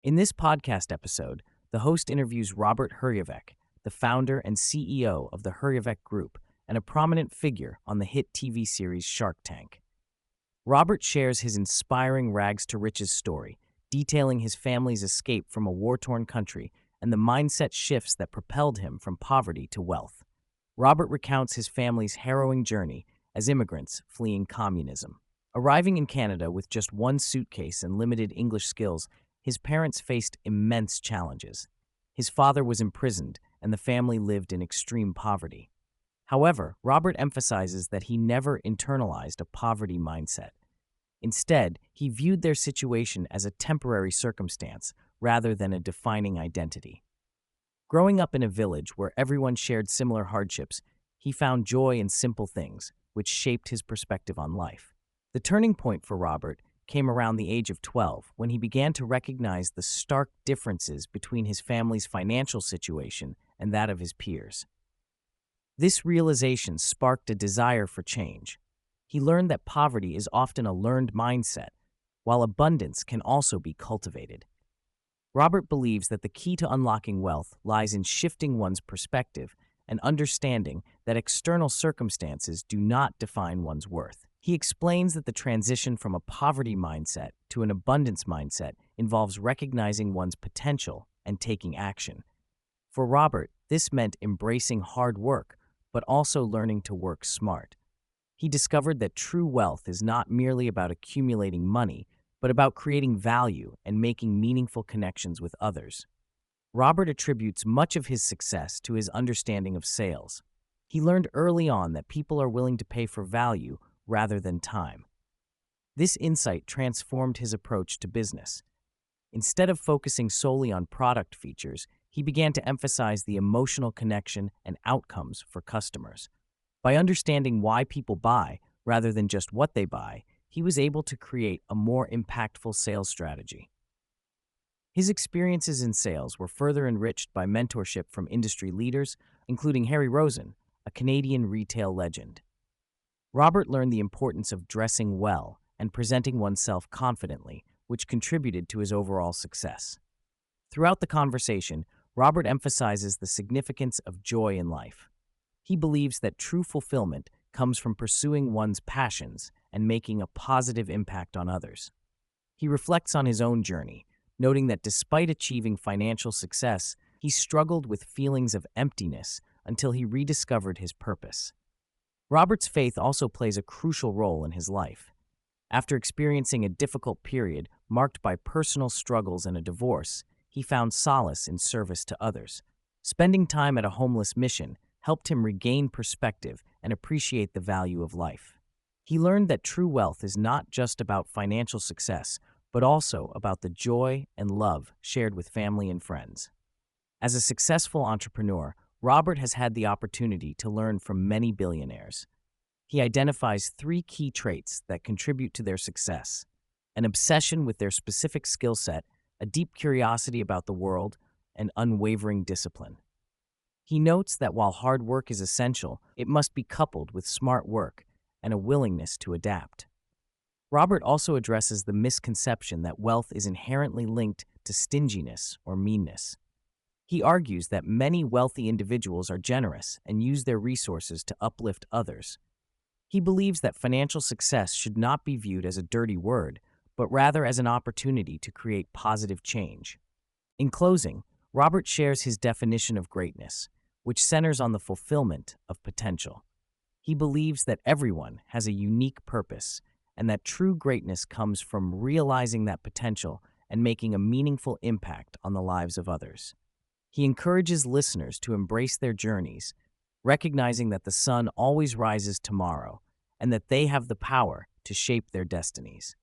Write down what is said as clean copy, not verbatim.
In this podcast episode, the host interviews Robert Herjavec, the founder and CEO of the Herjavec Group and a prominent figure on the hit TV series Shark Tank. Robert shares his inspiring rags-to-riches story, detailing his family's escape from a war-torn country and the mindset shifts that propelled him from poverty to wealth. Robert recounts his family's harrowing journey as immigrants fleeing communism. Arriving in Canada with just one suitcase and limited English skills, his parents faced immense challenges. His father was imprisoned, and the family lived in extreme poverty. However, Robert emphasizes that he never internalized a poverty mindset. Instead, he viewed their situation as a temporary circumstance rather than a defining identity. Growing up in a village where everyone shared similar hardships, he found joy in simple things, which shaped his perspective on life. The turning point for Robert came around the age of 12 when he began to recognize the stark differences between his family's financial situation and that of his peers. This realization sparked a desire for change. He learned that poverty is often a learned mindset, while abundance can also be cultivated. Robert believes that the key to unlocking wealth lies in shifting one's perspective and understanding that external circumstances do not define one's worth. He explains that the transition from a poverty mindset to an abundance mindset involves recognizing one's potential and taking action. For Robert, this meant embracing hard work, but also learning to work smart. He discovered that true wealth is not merely about accumulating money, but about creating value and making meaningful connections with others. Robert attributes much of his success to his understanding of sales. He learned early on that people are willing to pay for value rather than time. This insight transformed his approach to business. Instead of focusing solely on product features, he began to emphasize the emotional connection and outcomes for customers. By understanding why people buy rather than just what they buy, he was able to create a more impactful sales strategy. His experiences in sales were further enriched by mentorship from industry leaders, including Harry Rosen, a Canadian retail legend. Robert learned the importance of dressing well and presenting oneself confidently, which contributed to his overall success. Throughout the conversation, Robert emphasizes the significance of joy in life. He believes that true fulfillment comes from pursuing one's passions and making a positive impact on others. He reflects on his own journey, noting that despite achieving financial success, he struggled with feelings of emptiness until he rediscovered his purpose. Robert's faith also plays a crucial role in his life. After experiencing a difficult period marked by personal struggles and a divorce, he found solace in service to others. Spending time at a homeless mission helped him regain perspective and appreciate the value of life. He learned that true wealth is not just about financial success, but also about the joy and love shared with family and friends. As a successful entrepreneur, Robert has had the opportunity to learn from many billionaires. He identifies 3 key traits that contribute to their success: an obsession with their specific skill set, a deep curiosity about the world, and unwavering discipline. He notes that while hard work is essential, it must be coupled with smart work and a willingness to adapt. Robert also addresses the misconception that wealth is inherently linked to stinginess or meanness. He argues that many wealthy individuals are generous and use their resources to uplift others. He believes that financial success should not be viewed as a dirty word, but rather as an opportunity to create positive change. In closing, Robert shares his definition of greatness, which centers on the fulfillment of potential. He believes that everyone has a unique purpose and that true greatness comes from realizing that potential and making a meaningful impact on the lives of others. He encourages listeners to embrace their journeys, recognizing that the sun always rises tomorrow and that they have the power to shape their destinies.